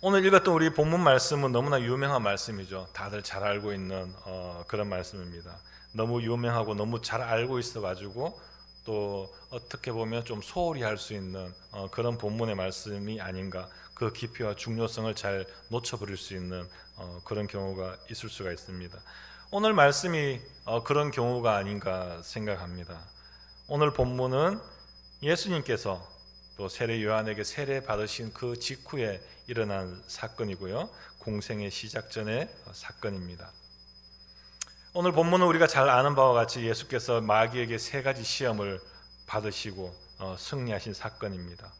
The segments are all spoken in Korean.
오늘 읽었던 우리 본문 말씀은 너무나 유명한 말씀이죠. 다들 잘 알고 있는 그런 말씀입니다. 너무 유명하고 너무 잘 알고 있어가지고 또 어떻게 보면 좀 소홀히 할 수 있는 그런 본문의 말씀이 아닌가, 그 깊이와 중요성을 잘 놓쳐버릴 수 있는 그런 경우가 있을 수가 있습니다. 오늘 말씀이 그런 경우가 아닌가 생각합니다. 오늘 본문은 예수님께서 또 세례 요한에게 세례 받으신 그 직후에 일어난 사건이고요, 공생의 시작 전의 사건입니다. 오늘 본문은 우리가 잘 아는 바와 같이 예수께서 마귀에게 세 가지 시험을 받으시고 승리하신 사건입니다.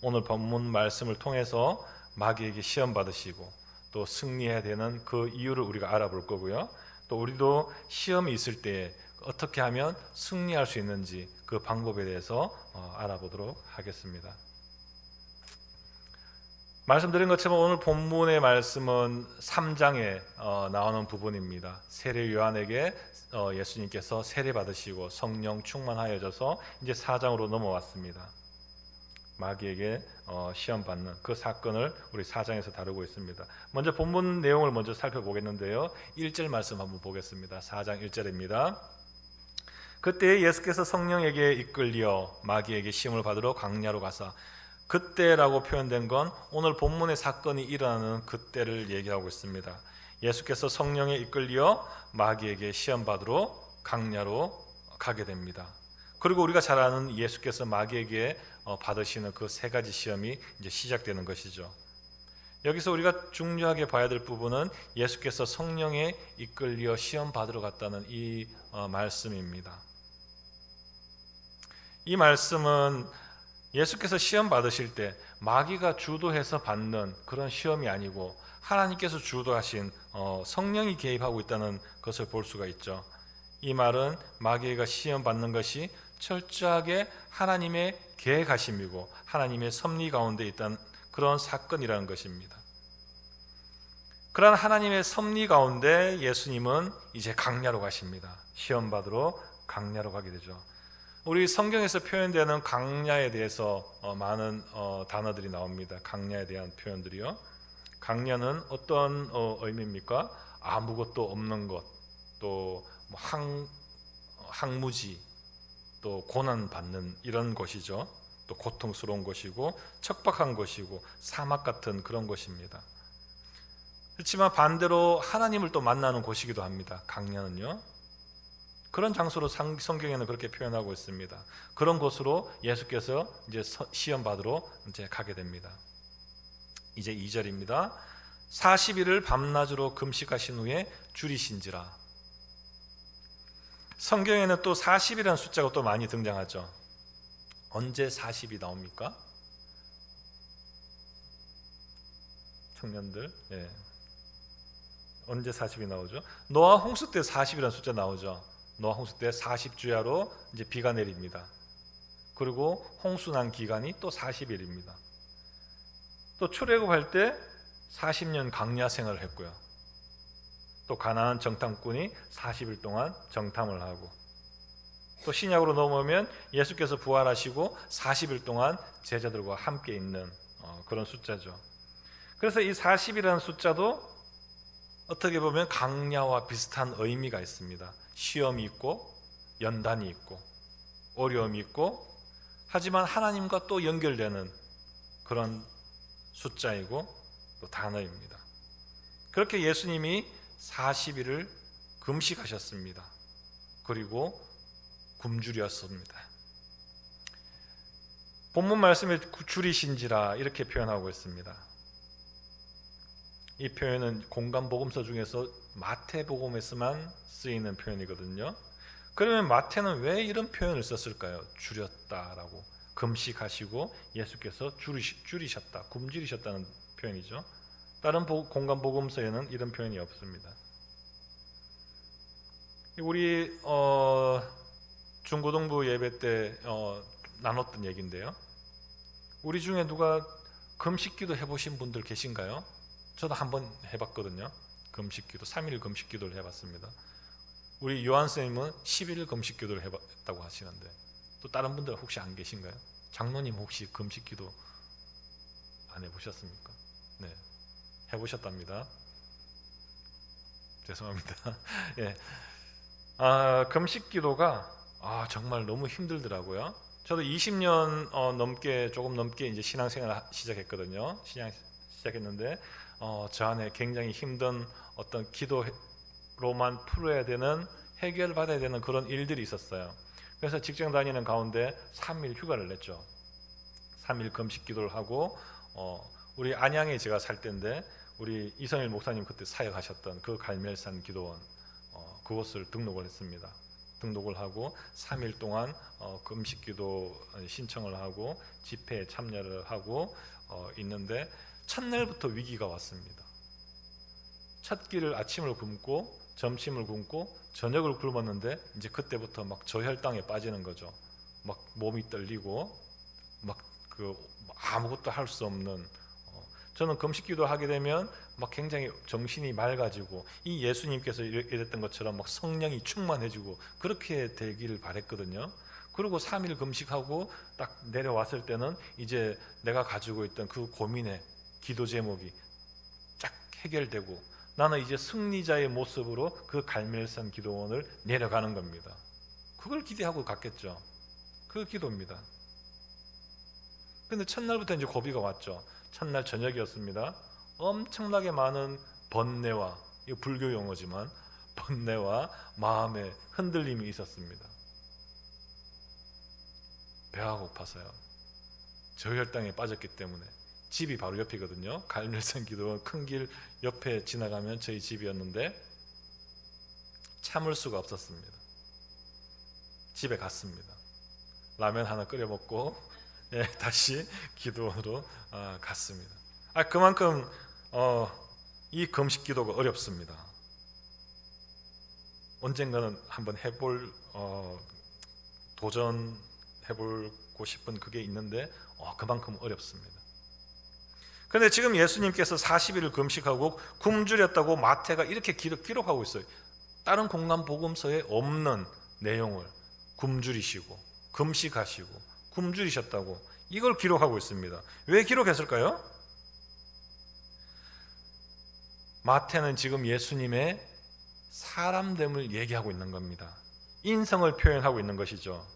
오늘 본문 말씀을 통해서 마귀에게 시험 받으시고 또 승리해야 되는 그 이유를 우리가 알아볼 거고요, 또 우리도 시험이 있을 때 어떻게 하면 승리할 수 있는지 그 방법에 대해서 알아보도록 하겠습니다. 말씀드린 것처럼 오늘 본문의 말씀은 3장에 나오는 부분입니다. 세례 요한에게 예수님께서 세례 받으시고 성령 충만하여져서 이제 4장으로 넘어왔습니다. 마귀에게 시험 받는 그 사건을 우리 4장에서 다루고 있습니다. 먼저 본문 내용을 먼저 살펴보겠는데요, 1절 말씀 한번 보겠습니다. 4장 1절입니다. 그때 예수께서 성령에게 이끌려 마귀에게 시험을 받으러 광야로 가사. 그때라고 표현된 건 오늘 본문의 사건이 일어나는 그때를 얘기하고 있습니다. 예수께서 성령에 이끌려 마귀에게 시험 받으러 광야로 가게 됩니다. 그리고 우리가 잘 아는 예수께서 마귀에게 받으시는 그 세 가지 시험이 이제 시작되는 것이죠. 여기서 우리가 중요하게 봐야 될 부분은 예수께서 성령에 이끌려 시험 받으러 갔다는 이 말씀입니다. 이 말씀은 예수께서 시험 받으실 때 마귀가 주도해서 받는 그런 시험이 아니고 하나님께서 주도하신 성령이 개입하고 있다는 것을 볼 수가 있죠. 이 말은 마귀가 시험 받는 것이 철저하게 하나님의 계획하심이고 하나님의 섭리 가운데 있다는 그런 사건이라는 것입니다. 그러한 하나님의 섭리 가운데 예수님은 이제 광야로 가십니다. 시험 받으러 광야로 가게 되죠. 우리 성경에서 표현되는 광야에 대해서 많은 단어들이 나옵니다. 광야에 대한 표현들이요. 광야는 어떤 의미입니까? 아무것도 없는 것, 또 항무지, 또 고난받는 이런 것이죠. 또 고통스러운 것이고 척박한 것이고 사막 같은 그런 것입니다. 그렇지만 반대로 하나님을 또 만나는 곳이기도 합니다. 광야는요. 그런 장소로 성경에는 그렇게 표현하고 있습니다. 그런 곳으로 예수께서 이제 시험 받으러 이제 가게 됩니다. 이제 2절입니다. 40일을 밤낮으로 금식하신 후에 줄이신지라. 성경에는 또 40이라는 숫자가 또 많이 등장하죠. 언제 40이 나옵니까? 청년들, 예. 언제 40이 나오죠? 노아 홍수 때 40이라는 숫자 나오죠. 노아 홍수 때 40주야로 이제 비가 내립니다. 그리고 홍수 난 기간이 또 40일입니다. 또 출애굽할 때 40년 광야 생활을 했고요. 또 가나안 정탐꾼이 40일 동안 정탐을 하고, 또 신약으로 넘어오면 예수께서 부활하시고 40일 동안 제자들과 함께 있는 그런 숫자죠. 그래서 이 40이라는 숫자도 어떻게 보면 광야와 비슷한 의미가 있습니다. 시험이 있고 연단이 있고 어려움이 있고, 하지만 하나님과 또 연결되는 그런 숫자이고 또 단어입니다. 그렇게 예수님이 40일을 금식하셨습니다. 그리고 굶주렸습니다. 본문 말씀에 줄이신지라 이렇게 표현하고 있습니다. 이 표현은 공간복음서 중에서 마태복음에서만 쓰이는 표현이거든요. 그러면 마태는 왜 이런 표현을 썼을까요? 줄였다라고, 금식하시고 예수께서 줄이셨다, 굶주리셨다는 표현이죠. 다른 공간복음서에는 이런 표현이 없습니다. 우리 중고등부 예배 때 나눴던 얘기인데요, 우리 중에 누가 금식기도 해보신 분들 계신가요? 저도 한번 해봤거든요. 금식기도 3일 금식기도를 해봤습니다. 우리 요한쌤은 10일 금식기도를 해봤다고 하시는데, 또 다른 분들 혹시 안 계신가요? 장로님 혹시 금식기도 안 해보셨습니까? 네. 해보셨답니다. 죄송합니다. 예. 금식 기도가 정말 너무 힘들더라고요. 저도 20년 조금 넘게 이제 신앙생활을 시작했거든요. 시작했는데 저 안에 굉장히 힘든 어떤 기도로만 풀어야 되는, 해결받아야 되는 그런 일들이 있었어요. 그래서 직장 다니는 가운데 3일 휴가를 냈죠. 3일 금식 기도를 하고 우리 안양에 제가 살 때인데 우리 이성일 목사님 그때 사역하셨던 그 갈멜산 기도원 그곳을 등록을 했습니다. 등록을 하고 3일 동안 금식 기도 신청을 하고 집회에 참여를 하고 있는데 첫날부터 위기가 왔습니다. 첫 끼를 아침을 굶고 점심을 굶고 저녁을 굶었는데 이제 그때부터 막 저혈당에 빠지는 거죠. 막 몸이 떨리고 막 아무것도 할 수 없는, 저는 금식기도 하게 되면 막 굉장히 정신이 맑아지고 이 예수님께서 이랬던 것처럼 막 성령이 충만해지고 그렇게 되기를 바랬거든요. 그리고 3일 금식하고 딱 내려왔을 때는 이제 내가 가지고 있던 그 고민의 기도 제목이 쫙 해결되고 나는 이제 승리자의 모습으로 그 갈멜산 기도원을 내려가는 겁니다. 그걸 기대하고 갔겠죠. 그 기도입니다. 근데 첫날부터 이제 고비가 왔죠. 첫날 저녁이었습니다. 엄청나게 많은 번뇌와, 이거 불교 용어지만 번뇌와 마음의 흔들림이 있었습니다. 배가 고파서요. 저혈당에 빠졌기 때문에. 집이 바로 옆이거든요. 갈멜산 기도원 큰 길 옆에 지나가면 저희 집이었는데 참을 수가 없었습니다. 집에 갔습니다. 라면 하나 끓여 먹고 다시 기도원으로 갔습니다. 그만큼 이 금식 기도가 어렵습니다. 언젠가는 한번 도전해보고 싶은 그게 있는데 그만큼 어렵습니다. 그런데 지금 예수님께서 40일을 금식하고 굶주렸다고 마태가 이렇게 기록하고 있어요. 다른 공간 복음서에 없는 내용을 굶주리시고 금식하시고 굶주리셨다고 이걸 기록하고 있습니다. 왜 기록했을까요? 마태는 지금 예수님의 사람됨을 얘기하고 있는 겁니다. 인성을 표현하고 있는 것이죠.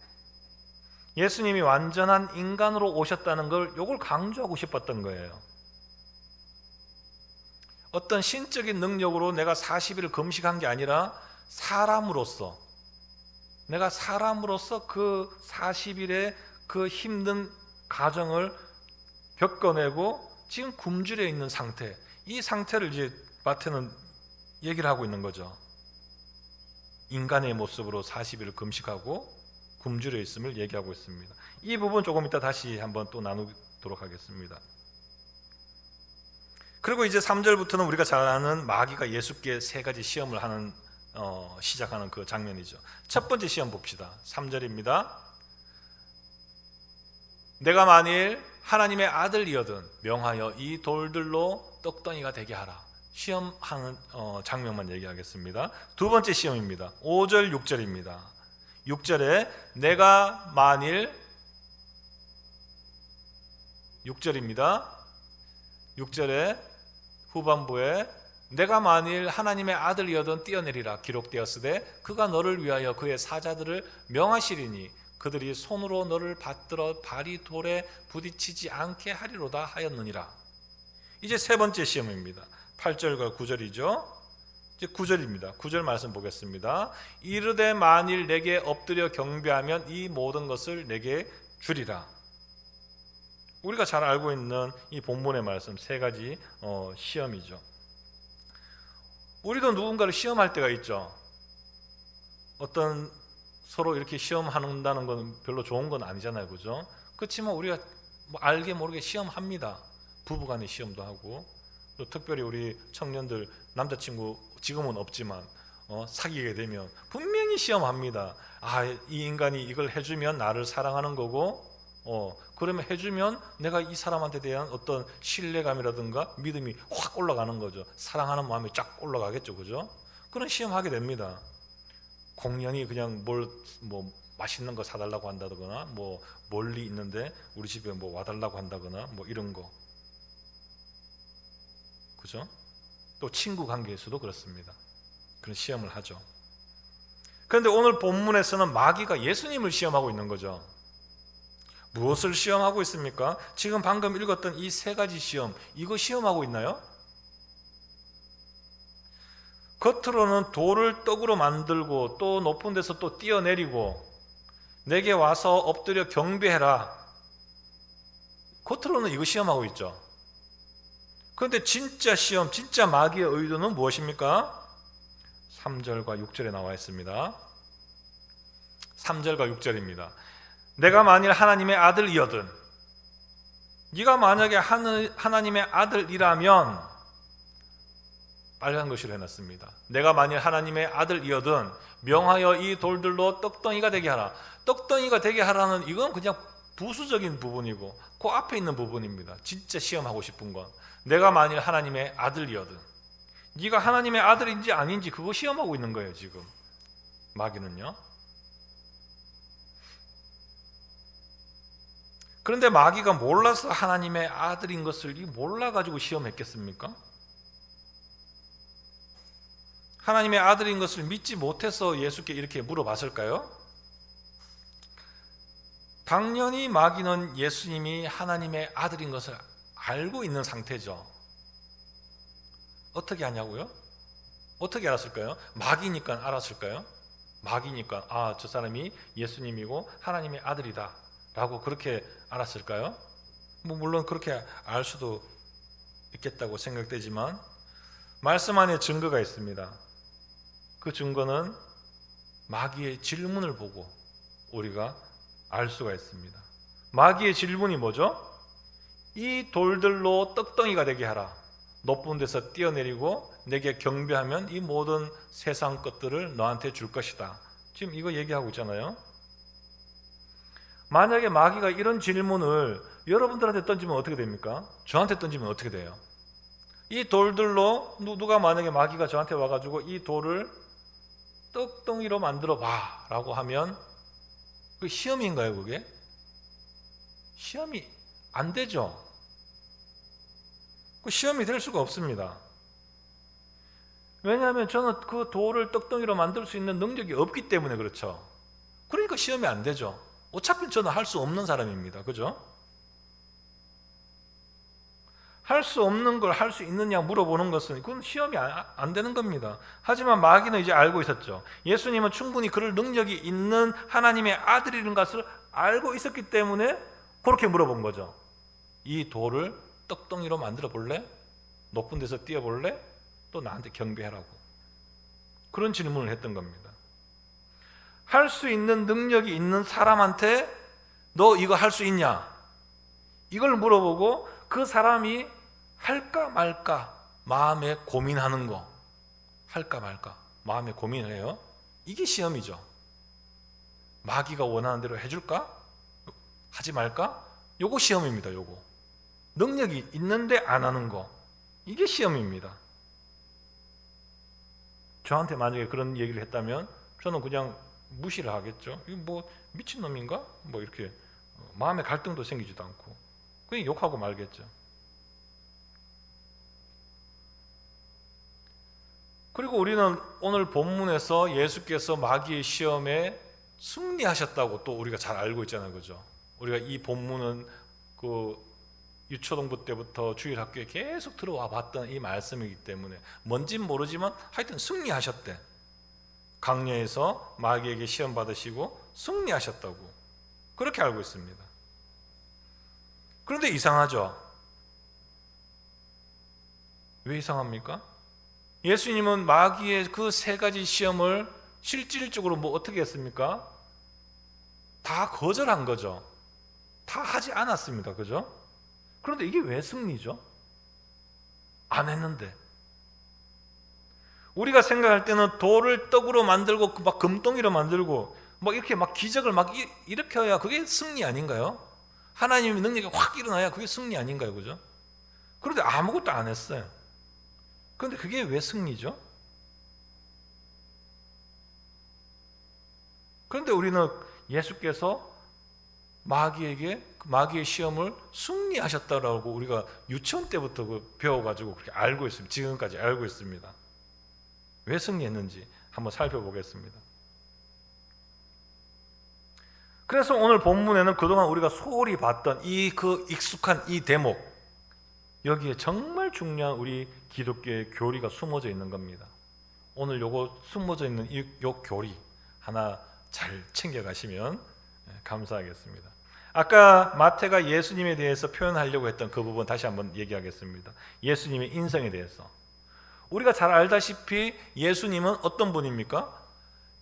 예수님이 완전한 인간으로 오셨다는 걸 이걸 강조하고 싶었던 거예요. 어떤 신적인 능력으로 내가 40일을 금식한 게 아니라 내가 사람으로서 그 40일의 그 힘든 가정을 겪어내고 지금 굶주려 있는 상태, 이 상태를 이제 마태는 얘기를 하고 있는 거죠. 인간의 모습으로 40일을 금식하고 굶주려 있음을 얘기하고 있습니다. 이 부분 조금 이따 다시 한번 또 나누도록 하겠습니다. 그리고 이제 3절부터는 우리가 잘 아는 마귀가 예수께 세 가지 시험을 시작하는 그 장면이죠. 첫 번째 시험 봅시다. 3절입니다. 내가 만일 하나님의 아들이거든 명하여 이 돌들로 떡덩이가 되게 하라. 시험하는 장면만 얘기하겠습니다. 두 번째 시험입니다. 5절 6절입니다. 6절에 내가 만일 6절입니다. 6절에 후반부에 내가 만일 하나님의 아들이거든 뛰어내리라 기록되었으되 그가 너를 위하여 그의 사자들을 명하시리니 그들이 손으로 너를 받들어 발이 돌에 부딪히지 않게 하리로다 하였느니라. 이제 세 번째 시험입니다. 8절과 9절이죠. 이제 9절입니다. 9절 말씀 보겠습니다. 이르되 만일 내게 엎드려 경배하면 이 모든 것을 내게 주리라. 우리가 잘 알고 있는 이 본문의 말씀 세 가지 시험이죠. 우리도 누군가를 시험할 때가 있죠. 어떤 서로 이렇게 시험한다는 건 별로 좋은 건 아니잖아요, 그죠? 그렇지만 우리가 알게 모르게 시험합니다. 부부간의 시험도 하고, 또 특별히 우리 청년들 남자친구 지금은 없지만 사귀게 되면 분명히 시험합니다. 이 인간이 이걸 해주면 나를 사랑하는 거고, 그러면 해주면 내가 이 사람한테 대한 어떤 신뢰감이라든가 믿음이 확 올라가는 거죠. 사랑하는 마음이 쫙 올라가겠죠, 그죠? 그런 시험하게 됩니다. 공연히 그냥 뭐 맛있는 거 사달라고 한다거나 뭐 멀리 있는데 우리 집에 뭐 와달라고 한다거나 뭐 이런 거, 그죠? 또 친구 관계에서도 그렇습니다. 그런 시험을 하죠. 그런데 오늘 본문에서는 마귀가 예수님을 시험하고 있는 거죠. 무엇을 시험하고 있습니까? 지금 방금 읽었던 이 세 가지 시험, 이거 시험하고 있나요? 겉으로는 돌을 떡으로 만들고 또 높은 데서 또 뛰어내리고 내게 와서 엎드려 경배해라. 겉으로는 이거 시험하고 있죠. 그런데 진짜 시험, 진짜 마귀의 의도는 무엇입니까? 3절과 6절에 나와 있습니다. 3절과 6절입니다. 내가 만일 하나님의 아들이거든, 네가 만약에 하나님의 아들이라면, 빨간 글씨로 해놨습니다. 내가 만일 하나님의 아들이거든 명하여 이 돌들로 떡덩이가 되게 하라. 떡덩이가 되게 하라는 이건 그냥 부수적인 부분이고 그 앞에 있는 부분입니다. 진짜 시험하고 싶은 건 내가 만일 하나님의 아들이거든, 네가 하나님의 아들인지 아닌지 그거 시험하고 있는 거예요. 지금 마귀는요. 그런데 마귀가 몰라서 하나님의 아들인 것을 몰라가지고 시험했겠습니까? 하나님의 아들인 것을 믿지 못해서 예수께 이렇게 물어봤을까요? 당연히 마귀는 예수님이 하나님의 아들인 것을 알고 있는 상태죠. 어떻게 하냐고요? 어떻게 알았을까요? 마귀니까 알았을까요? 마귀니까 저 사람이 예수님이고 하나님의 아들이다 라고 그렇게 알았을까요? 물론 그렇게 알 수도 있겠다고 생각되지만 말씀 안에 증거가 있습니다. 그 증거는 마귀의 질문을 보고 우리가 알 수가 있습니다. 마귀의 질문이 뭐죠? 이 돌들로 떡덩이가 되게 하라. 높은 데서 뛰어내리고 내게 경배하면 이 모든 세상 것들을 너한테 줄 것이다. 지금 이거 얘기하고 있잖아요. 만약에 마귀가 이런 질문을 여러분들한테 던지면 어떻게 됩니까? 저한테 던지면 어떻게 돼요? 이 돌들로 누가 만약에 마귀가 저한테 와가지고 이 돌을 떡덩이로 만들어 봐 라고 하면 그 시험인가요? 그게? 시험이 안 되죠. 그 시험이 될 수가 없습니다. 왜냐하면 저는 그 돌을 떡덩이로 만들 수 있는 능력이 없기 때문에 그렇죠. 그러니까 시험이 안 되죠. 어차피 저는 할 수 없는 사람입니다. 그죠? 할 수 없는 걸 할 수 있느냐 물어보는 것은 그건 시험이 안 되는 겁니다. 하지만 마귀는 이제 알고 있었죠. 예수님은 충분히 그럴 능력이 있는 하나님의 아들이라는 것을 알고 있었기 때문에 그렇게 물어본 거죠. 이 돌을 떡덩이로 만들어 볼래? 높은 데서 뛰어 볼래? 또 나한테 경배하라고. 그런 질문을 했던 겁니다. 할 수 있는 능력이 있는 사람한테 너 이거 할 수 있냐? 이걸 물어보고 그 사람이 할까 말까 마음에 고민하는 거, 할까 말까 마음에 고민을 해요. 이게 시험이죠. 마귀가 원하는 대로 해줄까? 하지 말까? 요거 시험입니다. 요거 능력이 있는데 안 하는 거, 이게 시험입니다. 저한테 만약에 그런 얘기를 했다면 저는 그냥 무시를 하겠죠. 이거 뭐 미친놈인가? 뭐 이렇게 마음에 갈등도 생기지도 않고 그냥 욕하고 말겠죠. 그리고 우리는 오늘 본문에서 예수께서 마귀의 시험에 승리하셨다고 또 우리가 잘 알고 있잖아요. 그죠? 우리가 이 본문은 그 유초동부 때부터 주일학교에 계속 들어와 봤던 이 말씀이기 때문에 뭔진 모르지만 하여튼 승리하셨대. 강야에서 마귀에게 시험 받으시고 승리하셨다고 그렇게 알고 있습니다. 그런데 이상하죠? 왜 이상합니까? 예수님은 마귀의 그 세 가지 시험을 실질적으로 뭐 어떻게 했습니까? 다 거절한 거죠. 다 하지 않았습니다. 그죠? 그런데 이게 왜 승리죠? 안 했는데. 우리가 생각할 때는 돌을 떡으로 만들고 막 금덩이로 만들고 막 이렇게 막 기적을 막 일으켜야 그게 승리 아닌가요? 하나님의 능력이 확 일어나야 그게 승리 아닌가요? 그죠? 그런데 아무것도 안 했어요. 그런데 그게 왜 승리죠? 그런데 우리는 예수께서 마귀에게 마귀의 시험을 승리하셨다라고 우리가 유치원 때부터 배워가지고 그렇게 알고 있습니다. 지금까지 알고 있습니다. 왜 승리했는지 한번 살펴보겠습니다. 그래서 오늘 본문에는 그동안 우리가 소홀히 봤던 그 익숙한 이 대목, 여기에 정말 중요한 우리 기독교의 교리가 숨어져 있는 겁니다. 오늘 요거 숨어져 있는 요 교리 하나 잘 챙겨가시면 감사하겠습니다. 아까 마태가 예수님에 대해서 표현하려고 했던 그 부분 다시 한번 얘기하겠습니다. 예수님의 인성에 대해서. 우리가 잘 알다시피 예수님은 어떤 분입니까?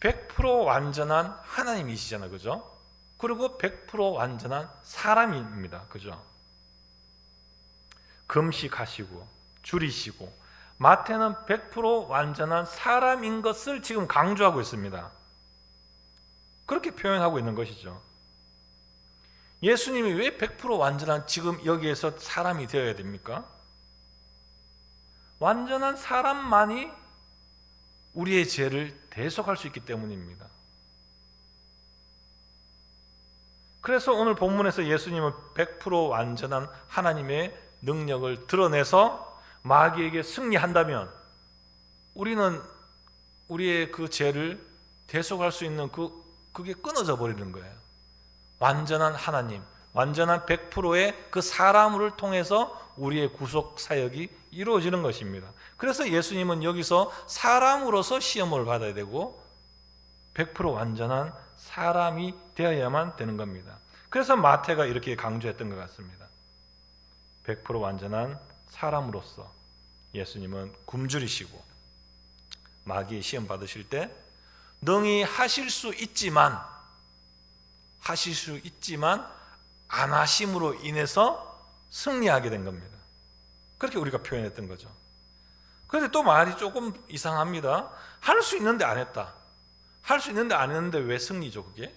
100% 완전한 하나님이시잖아요. 그죠? 그리고 100% 완전한 사람입니다. 그죠? 금식하시고 줄이시고, 마태는 100% 완전한 사람인 것을 지금 강조하고 있습니다. 그렇게 표현하고 있는 것이죠. 예수님이 왜 100% 완전한 지금 여기에서 사람이 되어야 됩니까? 완전한 사람만이 우리의 죄를 대속할 수 있기 때문입니다. 그래서 오늘 본문에서 예수님은 100% 완전한 하나님의 능력을 드러내서 마귀에게 승리한다면 우리는 우리의 그 죄를 대속할 수 있는 그게 끊어져 버리는 거예요. 완전한 하나님, 완전한 100%의 그 사람을 통해서 우리의 구속 사역이 이루어지는 것입니다. 그래서 예수님은 여기서 사람으로서 시험을 받아야 되고 100% 완전한 사람이 되어야만 되는 겁니다. 그래서 마태가 이렇게 강조했던 것 같습니다. 100% 완전한 사람으로서 예수님은 굶주리시고 마귀의 시험 받으실 때 능히 하실 수 있지만 안 하심으로 인해서 승리하게 된 겁니다. 그렇게 우리가 표현했던 거죠. 그런데 또 말이 조금 이상합니다. 할 수 있는데 안 했다. 할 수 있는데 안 했는데 왜 승리죠 그게?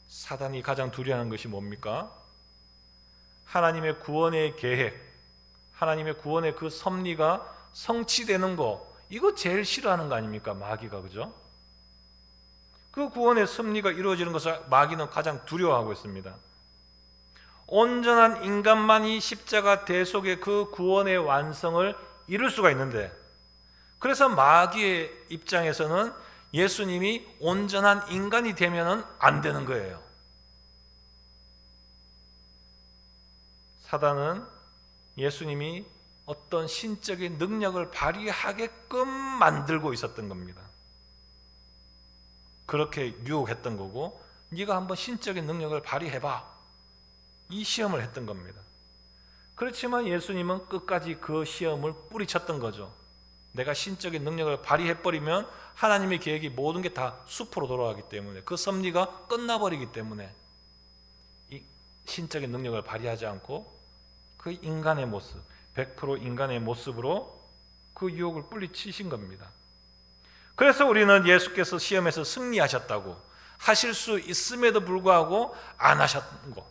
사단이 가장 두려워하는 것이 뭡니까? 하나님의 구원의 계획, 하나님의 구원의 그 섭리가 성취되는 거, 이거 제일 싫어하는 거 아닙니까? 마귀가. 그죠? 그 구원의 섭리가 이루어지는 것을 마귀는 가장 두려워하고 있습니다. 온전한 인간만이 십자가 대속의 그 구원의 완성을 이룰 수가 있는데, 그래서 마귀의 입장에서는 예수님이 온전한 인간이 되면은 안 되는 거예요. 사단은 예수님이 어떤 신적인 능력을 발휘하게끔 만들고 있었던 겁니다. 그렇게 유혹했던 거고, 네가 한번 신적인 능력을 발휘해봐, 이 시험을 했던 겁니다. 그렇지만 예수님은 끝까지 그 시험을 뿌리쳤던 거죠. 내가 신적인 능력을 발휘해버리면 하나님의 계획이 모든 게 다 수포로 돌아가기 때문에, 그 섭리가 끝나버리기 때문에 이 신적인 능력을 발휘하지 않고 그 인간의 모습, 100% 인간의 모습으로 그 유혹을 뿌리치신 겁니다. 그래서 우리는 예수께서 시험에서 승리하셨다고, 하실 수 있음에도 불구하고 안 하셨던 거,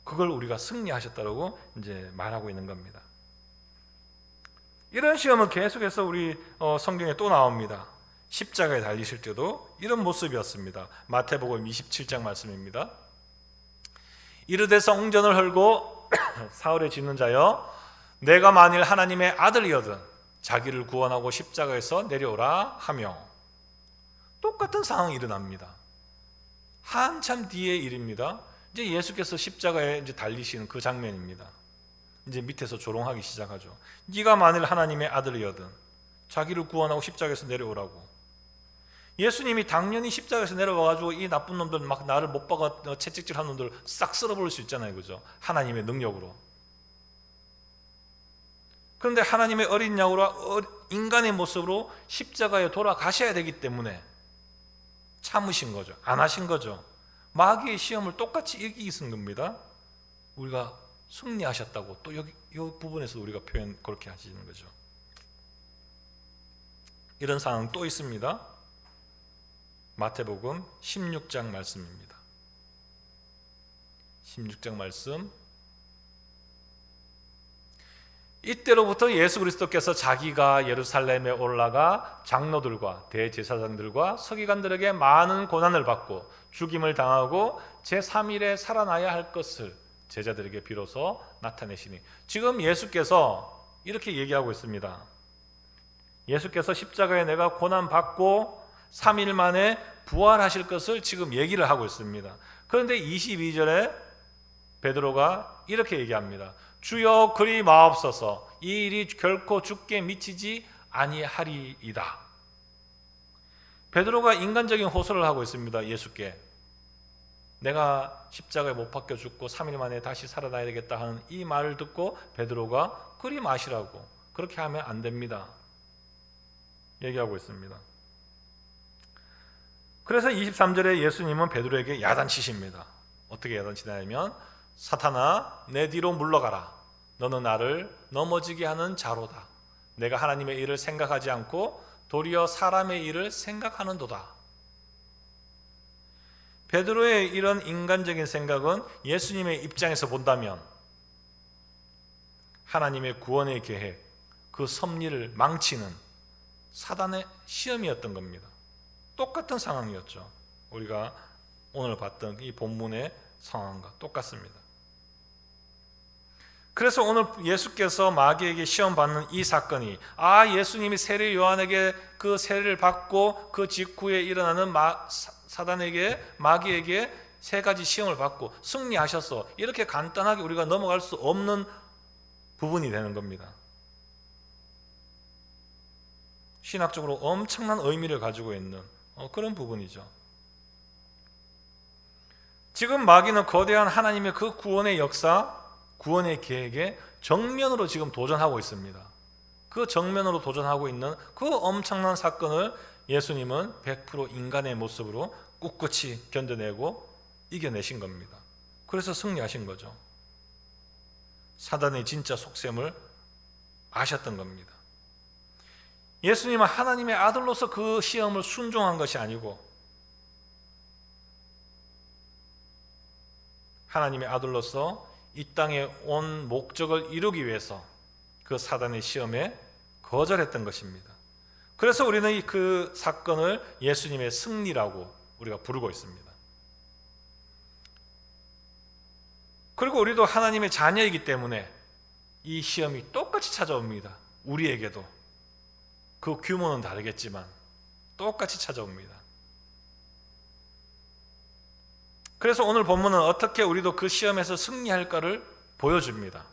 그걸 우리가 승리하셨다고 이제 말하고 있는 겁니다. 이런 시험은 계속해서 우리 성경에 또 나옵니다. 십자가에 달리실 때도 이런 모습이었습니다. 마태복음 27장 말씀입니다. 이르되 성전을 헐고 사흘에 짓는 자여, 내가 만일 하나님의 아들이거든 자기를 구원하고 십자가에서 내려오라 하며, 똑같은 상황이 일어납니다. 한참 뒤의 일입니다. 이제 예수께서 십자가에 이제 달리시는 그 장면입니다. 이제 밑에서 조롱하기 시작하죠. 네가 만일 하나님의 아들이거든 자기를 구원하고 십자가에서 내려오라고. 예수님이 당연히 십자가에서 내려와가지고 이 나쁜 놈들, 막 나를 못 박아 채찍질하는 놈들 싹 쓸어버릴 수 있잖아요. 그죠? 하나님의 능력으로. 그런데 하나님의 어린 양으로 인간의 모습으로 십자가에 돌아가셔야 되기 때문에 참으신 거죠. 안 하신 거죠. 마귀의 시험을 똑같이 이기신 겁니다. 우리가 승리하셨다고 또 여기 이 부분에서 우리가 표현 그렇게 하시는 거죠. 이런 상황 또 있습니다. 마태복음 16장 말씀입니다. 16장 말씀. 이때로부터 예수 그리스도께서 자기가 예루살렘에 올라가 장로들과 대제사장들과 서기관들에게 많은 고난을 받고 죽임을 당하고 제3일에 살아나야 할 것을 제자들에게 비로소 나타내시니, 지금 예수께서 이렇게 얘기하고 있습니다. 예수께서 십자가에 내가 고난받고 3일 만에 부활하실 것을 지금 얘기를 하고 있습니다. 그런데 22절에 베드로가 이렇게 얘기합니다. 주여 그리 마옵소서, 이 일이 결코 주께 미치지 아니하리이다. 베드로가 인간적인 호소를 하고 있습니다. 예수께 내가 십자가에 못 박혀 죽고 3일 만에 다시 살아나야 되겠다 하는 이 말을 듣고 베드로가 그리 마시라고, 그렇게 하면 안 됩니다 얘기하고 있습니다. 그래서 23절에 예수님은 베드로에게 야단치십니다. 어떻게 야단치냐면, 사탄아 내 뒤로 물러가라. 너는 나를 넘어지게 하는 자로다. 내가 하나님의 일을 생각하지 않고 도리어 사람의 일을 생각하는도다. 베드로의 이런 인간적인 생각은 예수님의 입장에서 본다면 하나님의 구원의 계획, 그 섭리를 망치는 사단의 시험이었던 겁니다. 똑같은 상황이었죠. 우리가 오늘 봤던 이 본문의 상황과 똑같습니다. 그래서 오늘 예수께서 마귀에게 시험받는 이 사건이, 예수님이 세례 요한에게 그 세례를 받고 그 직후에 일어나는 사단에게, 마귀에게 세 가지 시험을 받고 승리하셨어, 이렇게 간단하게 우리가 넘어갈 수 없는 부분이 되는 겁니다. 신학적으로 엄청난 의미를 가지고 있는 그런 부분이죠. 지금 마귀는 거대한 하나님의 그 구원의 역사, 구원의 계획에 정면으로 지금 도전하고 있습니다. 그 정면으로 도전하고 있는 그 엄청난 사건을 예수님은 100% 인간의 모습으로 꿋꿋이 견뎌내고 이겨내신 겁니다. 그래서 승리하신 거죠. 사단의 진짜 속셈을 아셨던 겁니다. 예수님은 하나님의 아들로서 그 시험을 순종한 것이 아니고 하나님의 아들로서 이 땅에 온 목적을 이루기 위해서 그 사단의 시험에 거절했던 것입니다. 그래서 우리는 그 사건을 예수님의 승리라고 우리가 부르고 있습니다. 그리고 우리도 하나님의 자녀이기 때문에 이 시험이 똑같이 찾아옵니다. 우리에게도. 그 규모는 다르겠지만 똑같이 찾아옵니다. 그래서 오늘 본문은 어떻게 우리도 그 시험에서 승리할까를 보여줍니다.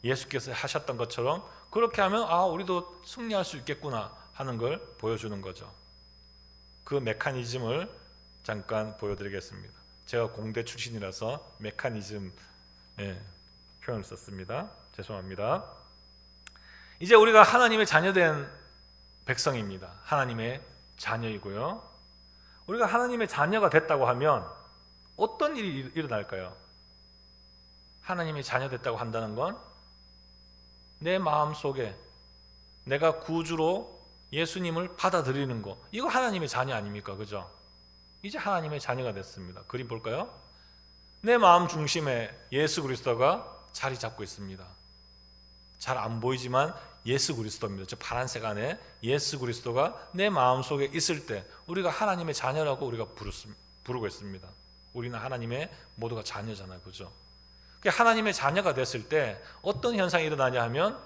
예수께서 하셨던 것처럼 그렇게 하면 우리도 승리할 수 있겠구나 하는 걸 보여주는 거죠. 그 메커니즘을 잠깐 보여드리겠습니다. 제가 공대 출신이라서 메커니즘 표현을 썼습니다. 죄송합니다. 이제 우리가 하나님의 자녀된 백성입니다. 하나님의 자녀이고요. 우리가 하나님의 자녀가 됐다고 하면 어떤 일이 일어날까요? 하나님의 자녀 됐다고 한다는 건 내 마음속에 내가 구주로 예수님을 받아들이는 거, 이거 하나님의 자녀 아닙니까? 그죠? 이제 하나님의 자녀가 됐습니다. 그림 볼까요? 내 마음 중심에 예수 그리스도가 자리 잡고 있습니다. 잘 안 보이지만 예수 그리스도입니다. 저 파란색 안에 예수 그리스도가 내 마음속에 있을 때 우리가 하나님의 자녀라고 우리가 부르고 있습니다. 우리는 하나님의 모두가 자녀잖아요. 그죠? 하나님의 자녀가 됐을 때 어떤 현상이 일어나냐 하면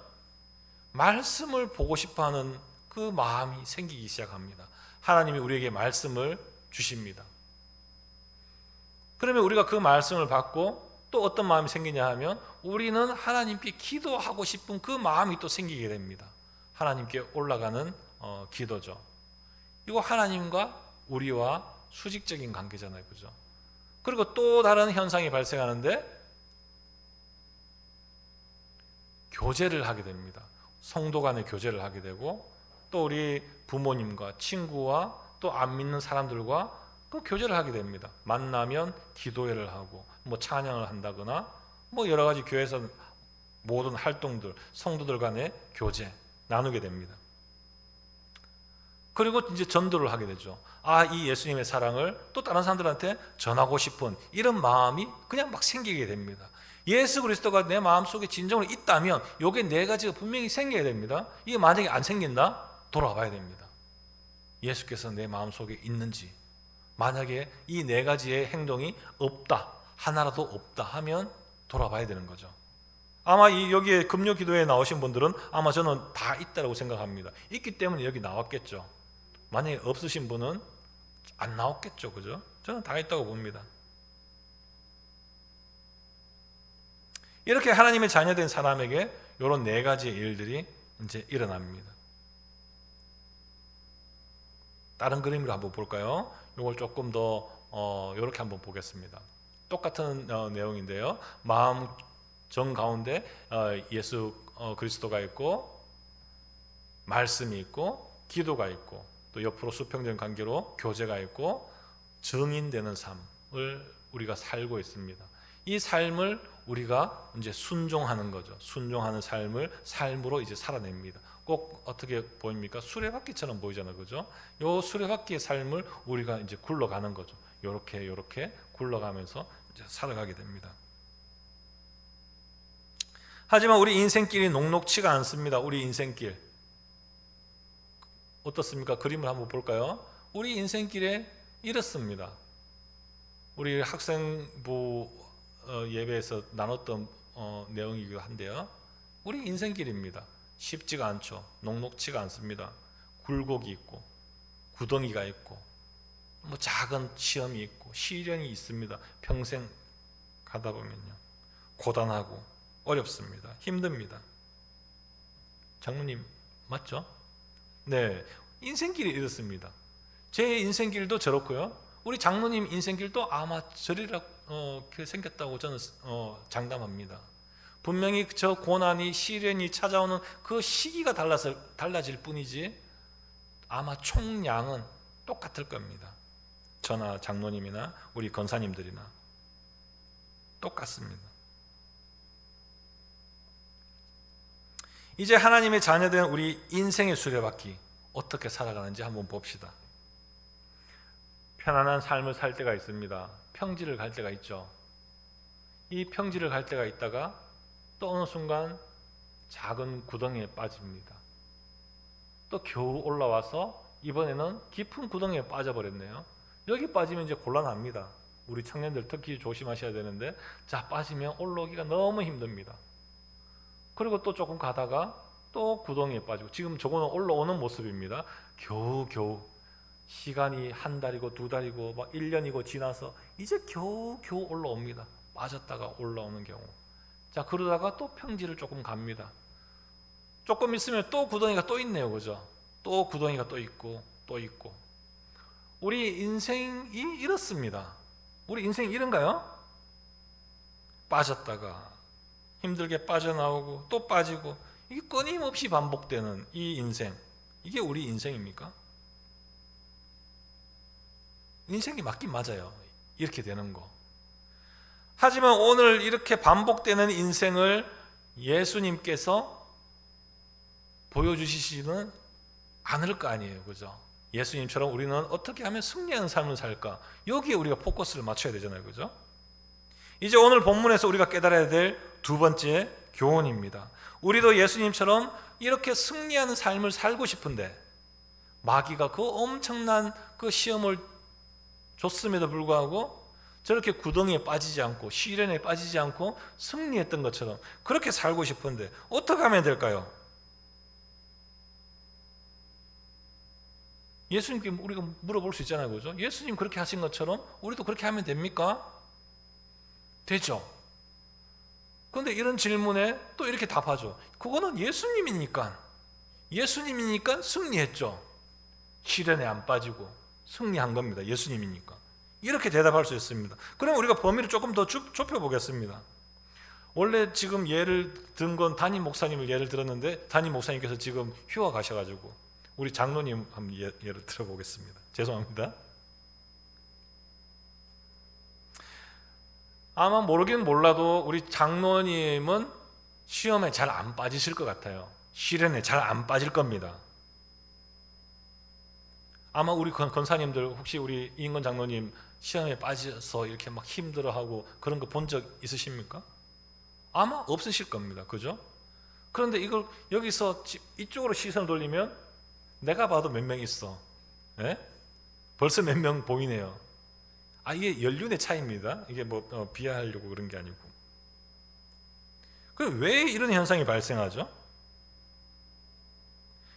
말씀을 보고 싶어하는 그 마음이 생기기 시작합니다. 하나님이 우리에게 말씀을 주십니다. 그러면 우리가 그 말씀을 받고 또 어떤 마음이 생기냐 하면 우리는 하나님께 기도하고 싶은 그 마음이 또 생기게 됩니다. 하나님께 올라가는 기도죠. 이거 하나님과 우리와 수직적인 관계잖아요. 그죠? 그리고 또 다른 현상이 발생하는데 교제를 하게 됩니다. 성도 간의 교제를 하게 되고 또 우리 부모님과 친구와 또 안 믿는 사람들과 그 교제를 하게 됩니다. 만나면 기도회를 하고 찬양을 한다거나 여러 가지 교회에서 모든 활동들, 성도들 간의 교제 나누게 됩니다. 그리고 이제 전도를 하게 되죠. 이 예수님의 사랑을 또 다른 사람들한테 전하고 싶은 이런 마음이 그냥 막 생기게 됩니다. 예수 그리스도가 내 마음속에 진정으로 있다면 요게 네 가지가 분명히 생겨야 됩니다. 이게 만약에 안 생긴다? 돌아와 봐야 됩니다. 예수께서 내 마음속에 있는지. 만약에 이 네 가지의 행동이 없다, 하나라도 없다 하면 돌아봐야 되는 거죠. 아마 여기에 금요 기도에 나오신 분들은 아마 저는 다 있다고 생각합니다. 있기 때문에 여기 나왔겠죠. 만약에 없으신 분은 안 나왔겠죠. 그죠? 저는 다 있다고 봅니다. 이렇게 하나님의 자녀된 사람에게 이런 네 가지의 일들이 이제 일어납니다. 다른 그림으로 한번 볼까요? 이걸 조금 더 이렇게 한번 보겠습니다. 똑같은 내용인데요. 마음 정 가운데 예수 그리스도가 있고, 말씀이 있고, 기도가 있고, 또 옆으로 수평적 관계로 교제가 있고, 증인되는 삶을 우리가 살고 있습니다. 이 삶을 우리가 이제 순종하는 거죠. 순종하는 삶으로 이제 살아냅니다. 꼭 어떻게 보입니까? 수레바퀴처럼 보이잖아요, 그죠? 요 수레바퀴의 삶을 우리가 이제 굴러가는 거죠. 요렇게 굴러가면서 이제 살아가게 됩니다. 하지만 우리 인생길이 녹록치가 않습니다. 우리 인생길 어떻습니까? 그림을 한번 볼까요? 우리 인생길에 이렇습니다. 우리 학생부 예배에서 나눴던 내용이기도 한데요. 우리 인생길입니다. 쉽지가 않죠. 녹록치가 않습니다. 굴곡이 있고 구덩이가 있고 뭐 작은 시험이 있고 시련이 있습니다. 평생 가다 보면요. 고단하고 어렵습니다. 힘듭니다. 장모님 맞죠? 네, 인생길이 이렇습니다. 제 인생길도 저렇고요. 우리 장로님 인생길도 아마 저렇게 생겼다고 저는 장담합니다. 분명히 저 고난이 시련이 찾아오는 그 시기가 달라질 뿐이지 아마 총량은 똑같을 겁니다. 저나 장로님이나 우리 권사님들이나 똑같습니다. 이제 하나님의 자녀된 우리 인생의 수레바퀴 어떻게 살아가는지 한번 봅시다. 편안한 삶을 살 때가 있습니다. 평지를 갈 때가 있죠. 이 평지를 갈 때가 있다가 또 어느 순간 작은 구덩이에 빠집니다. 또 겨우 올라와서 이번에는 깊은 구덩이에 빠져버렸네요. 여기 빠지면 이제 곤란합니다. 우리 청년들 특히 조심하셔야 되는데, 자 빠지면 올라오기가 너무 힘듭니다. 그리고 또 조금 가다가 또 구덩이에 빠지고, 지금 저거는 올라오는 모습입니다. 겨우 시간이 한 달이고 두 달이고 막 1년이고 지나서 이제 겨우 올라옵니다. 빠졌다가 올라오는 경우. 자 그러다가 또 평지를 조금 갑니다. 조금 있으면 또 구덩이가 또 있네요. 그죠? 또 구덩이가 또 있고 또 있고. 우리 인생이 이렇습니다. 우리 인생이 이런가요? 빠졌다가 힘들게 빠져나오고 또 빠지고, 이게 끊임없이 반복되는 이 인생, 이게 우리 인생입니까? 인생이 맞긴 맞아요. 이렇게 되는 거. 하지만 오늘 이렇게 반복되는 인생을 예수님께서 보여주시지는 않을 거 아니에요. 그죠? 예수님처럼 우리는 어떻게 하면 승리하는 삶을 살까? 여기에 우리가 포커스를 맞춰야 되잖아요. 그죠? 이제 오늘 본문에서 우리가 깨달아야 될 두 번째 교훈입니다. 우리도 예수님처럼 이렇게 승리하는 삶을 살고 싶은데, 마귀가 그 엄청난 그 시험을 줬음에도 불구하고 저렇게 구덩이에 빠지지 않고 시련에 빠지지 않고 승리했던 것처럼 그렇게 살고 싶은데 어떻게 하면 될까요? 예수님께 우리가 물어볼 수 있잖아요. 그죠? 예수님 그렇게 하신 것처럼 우리도 그렇게 하면 됩니까? 되죠. 그런데 이런 질문에 또 이렇게 답하죠. 그거는 예수님이니까 승리했죠. 시련에 안 빠지고 승리한 겁니다. 예수님이니까. 이렇게 대답할 수 있습니다. 그럼 우리가 범위를 조금 더 좁혀보겠습니다. 원래 지금 예를 든 건 담임 목사님을 예를 들었는데, 담임 목사님께서 지금 휴가 가셔가지고 우리 장로님 한번 예를 들어보겠습니다. 죄송합니다. 아마 모르긴 몰라도 우리 장로님은 시험에 잘 안 빠지실 것 같아요. 시련에 잘 안 빠질 겁니다. 아마 우리 권사님들 혹시 우리 이인건 장로님 시험에 빠져서 이렇게 막 힘들어하고 그런 거 본 적 있으십니까? 아마 없으실 겁니다. 그죠? 그런데 이걸 여기서 이쪽으로 시선을 돌리면 내가 봐도 몇 명 있어. 예? 벌써 몇 명 보이네요. 이게 연륜의 차이입니다. 이게 뭐 비하하려고 그런 게 아니고. 그럼 왜 이런 현상이 발생하죠?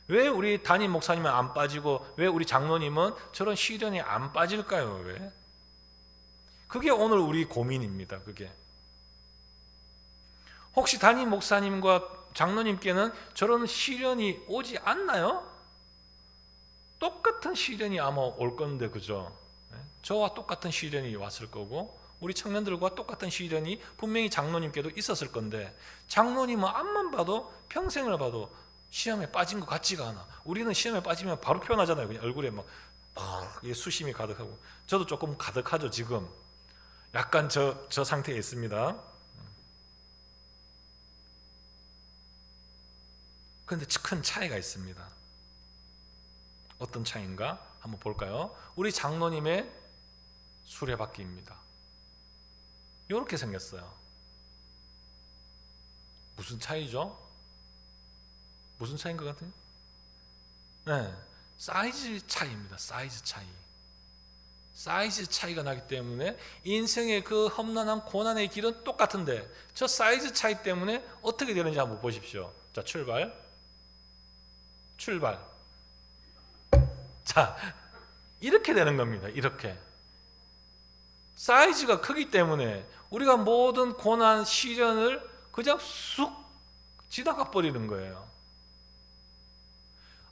왜 우리 담임 목사님은 안 빠지고 왜 우리 장로님은 저런 시련에 안 빠질까요? 왜? 그게 오늘 우리 고민입니다. 그게. 혹시 담임 목사님과 장로님께는 저런 시련이 오지 않나요? 똑같은 시련이 아마 올 건데, 그죠? 저와 똑같은 시련이 왔을 거고 우리 청년들과 똑같은 시련이 분명히 장로님께도 있었을 건데, 장로님은 앞만 봐도 평생을 봐도 시험에 빠진 것 같지가 않아. 우리는 시험에 빠지면 바로 표현하잖아요. 그냥 얼굴에 막 수심이 가득하고. 저도 조금 가득하죠. 지금 약간 저 상태에 있습니다. 그런데 큰 차이가 있습니다. 어떤 차이인가 한번 볼까요? 우리 장로님의 수레바퀴입니다. 이렇게 생겼어요. 무슨 차이죠? 무슨 차이인 것 같아요? 네, 사이즈 차이입니다. 사이즈 차이. 사이즈 차이가 나기 때문에 인생의 그 험난한 고난의 길은 똑같은데 저 사이즈 차이 때문에 어떻게 되는지 한번 보십시오. 자, 출발. 자, 이렇게 되는 겁니다. 이렇게. 사이즈가 크기 때문에 우리가 모든 고난, 시련을 그냥 쑥 지나가 버리는 거예요.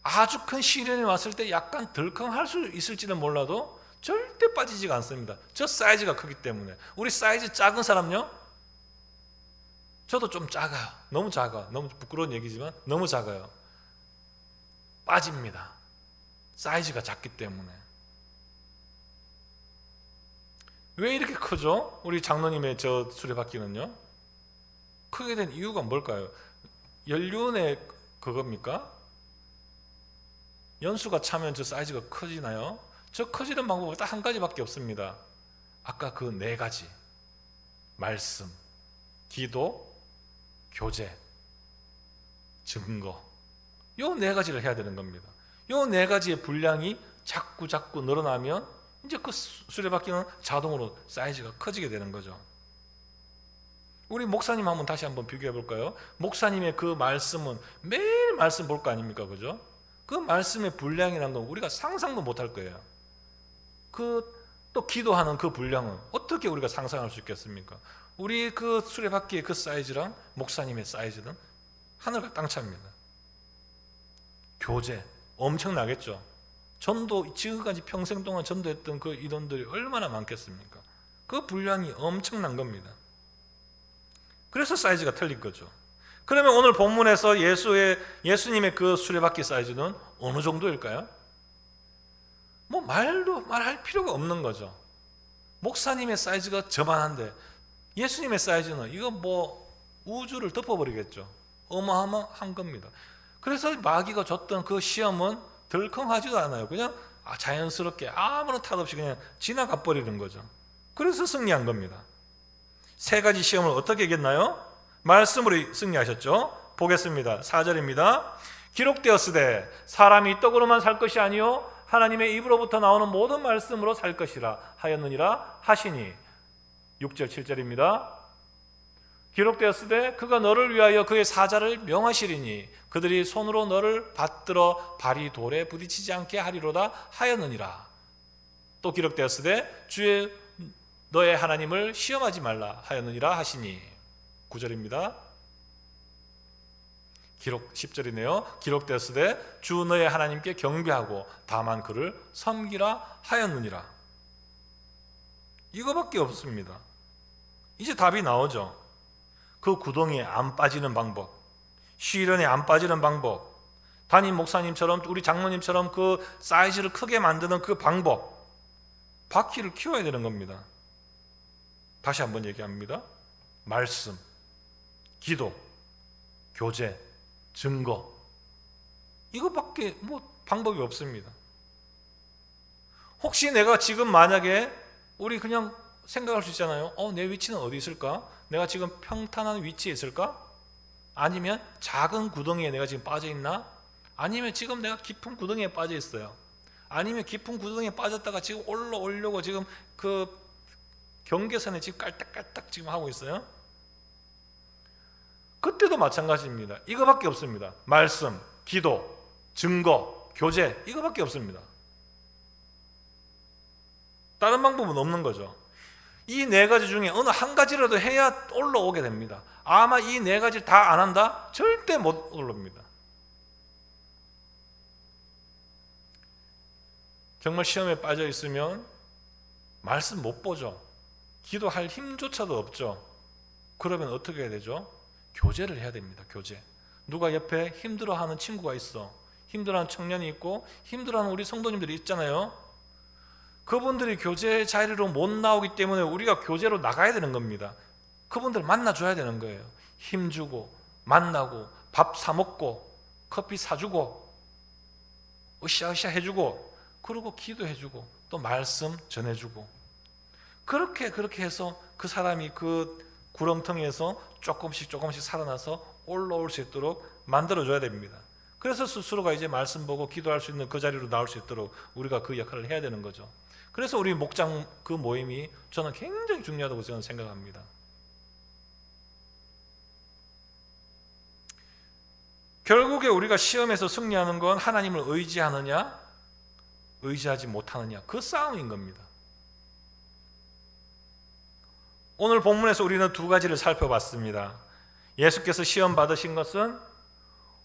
아주 큰 시련이 왔을 때 약간 덜컹할 수 있을지는 몰라도 절대 빠지지가 않습니다. 저 사이즈가 크기 때문에. 우리 사이즈 작은 사람요? 저도 좀 작아요. 너무 작아. 너무 부끄러운 얘기지만 너무 작아요. 빠집니다. 사이즈가 작기 때문에. 왜 이렇게 크죠? 우리 장로님의 저 수레바퀴는요? 크게 된 이유가 뭘까요? 연륜의 그겁니까? 연수가 차면 저 사이즈가 커지나요? 저 커지는 방법은 딱 한 가지밖에 없습니다. 아까 그 네 가지. 말씀, 기도, 교제, 증거. 요 네 가지를 해야 되는 겁니다. 요 네 가지의 분량이 자꾸 늘어나면 이제 그 수레바퀴는 자동으로 사이즈가 커지게 되는 거죠. 우리 목사님 한번 다시 한번 비교해 볼까요? 목사님의 그 말씀은 매일 말씀 볼 거 아닙니까? 그죠? 그 말씀의 분량이라는 건 우리가 상상도 못할 거예요. 또 기도하는 그 분량은 어떻게 우리가 상상할 수 있겠습니까? 우리 그 수레바퀴의 그 사이즈랑 목사님의 사이즈는 하늘과 땅 차입니다. 교제 엄청나겠죠. 전도, 지금까지 평생 동안 전도했던 그 인원들이 얼마나 많겠습니까? 그 분량이 엄청난 겁니다. 그래서 사이즈가 틀린 거죠. 그러면 오늘 본문에서 예수님의 그 수레바퀴 사이즈는 어느 정도일까요? 뭐 말할 필요가 없는 거죠. 목사님의 사이즈가 저만한데 예수님의 사이즈는 이거 뭐 우주를 덮어버리겠죠. 어마어마한 겁니다. 그래서 마귀가 줬던 그 시험은 덜컹하지도 않아요. 그냥 자연스럽게 아무런 탓 없이 그냥 지나가 버리는 거죠. 그래서 승리한 겁니다. 세 가지 시험을 어떻게 이겼나요? 말씀으로 승리하셨죠. 보겠습니다. 4절입니다. 기록되었으되 사람이 떡으로만 살 것이 아니요 하나님의 입으로부터 나오는 모든 말씀으로 살 것이라 하였느니라 하시니. 6절 7절입니다. 기록되었으되 그가 너를 위하여 그의 사자를 명하시리니 그들이 손으로 너를 받들어 발이 돌에 부딪히지 않게 하리로다 하였느니라. 또 기록되었으되 주의 너의 하나님을 시험하지 말라 하였느니라 하시니. 9절입니다. 10절이네요. 기록되었으되 주 너의 하나님께 경배하고 다만 그를 섬기라 하였느니라. 이거밖에 없습니다. 이제 답이 나오죠. 그 구덩이에 안 빠지는 방법, 시련에 안 빠지는 방법, 담임 목사님처럼 우리 장로님처럼 그 사이즈를 크게 만드는 그 방법, 바퀴를 키워야 되는 겁니다. 다시 한번 얘기합니다. 말씀, 기도, 교제, 증거, 이거밖에 방법이 없습니다. 혹시 내가 지금 만약에 우리 그냥 생각할 수 있잖아요. 내 위치는 어디 있을까? 내가 지금 평탄한 위치에 있을까? 아니면 작은 구덩이에 내가 지금 빠져 있나? 아니면 지금 내가 깊은 구덩이에 빠져 있어요. 아니면 깊은 구덩이에 빠졌다가 지금 올라오려고 지금 그 경계선에 지금 깔딱깔딱 지금 하고 있어요. 그때도 마찬가지입니다. 이거밖에 없습니다. 말씀, 기도, 증거, 교제, 이거밖에 없습니다. 다른 방법은 없는 거죠. 이 네 가지 중에 어느 한 가지라도 해야 올라오게 됩니다. 아마 이 네 가지를 다 안 한다? 절대 못 올라옵니다. 정말 시험에 빠져 있으면 말씀 못 보죠. 기도할 힘조차도 없죠. 그러면 어떻게 해야 되죠? 교제를 해야 됩니다. 교제. 누가 옆에 힘들어하는 친구가 있어. 힘들어하는 청년이 있고 힘들어하는 우리 성도님들이 있잖아요. 그분들이 교제 자리로 못 나오기 때문에 우리가 교제로 나가야 되는 겁니다. 그분들 만나줘야 되는 거예요. 힘주고 만나고 밥 사먹고 커피 사주고 으쌰으쌰 해주고 그리고 기도해주고 또 말씀 전해주고 그렇게 해서 그 사람이 그 구렁텅이에서 조금씩 살아나서 올라올 수 있도록 만들어줘야 됩니다. 그래서 스스로가 이제 말씀 보고 기도할 수 있는 그 자리로 나올 수 있도록 우리가 그 역할을 해야 되는 거죠. 그래서 우리 목장 그 모임이 저는 굉장히 중요하다고 저는 생각합니다. 결국에 우리가 시험에서 승리하는 건 하나님을 의지하느냐 의지하지 못하느냐 그 싸움인 겁니다. 오늘 본문에서 우리는 두 가지를 살펴봤습니다. 예수께서 시험 받으신 것은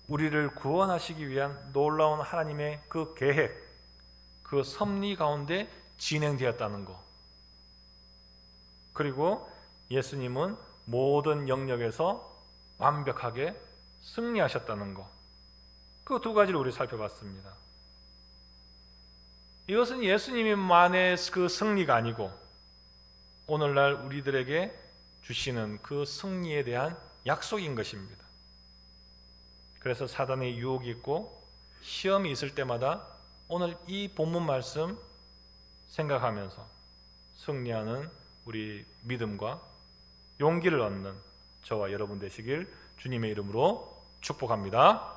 우리를 구원하시기 위한 놀라운 하나님의 그 계획, 그 섭리 가운데 진행되었다는 것. 그리고 예수님은 모든 영역에서 완벽하게 승리하셨다는 것. 그 두 가지를 우리 살펴봤습니다. 이것은 예수님만의 그 승리가 아니고 오늘날 우리들에게 주시는 그 승리에 대한 약속인 것입니다. 그래서 사단의 유혹이 있고 시험이 있을 때마다 오늘 이 본문 말씀 생각하면서 승리하는 우리 믿음과 용기를 얻는 저와 여러분 되시길 주님의 이름으로 축복합니다.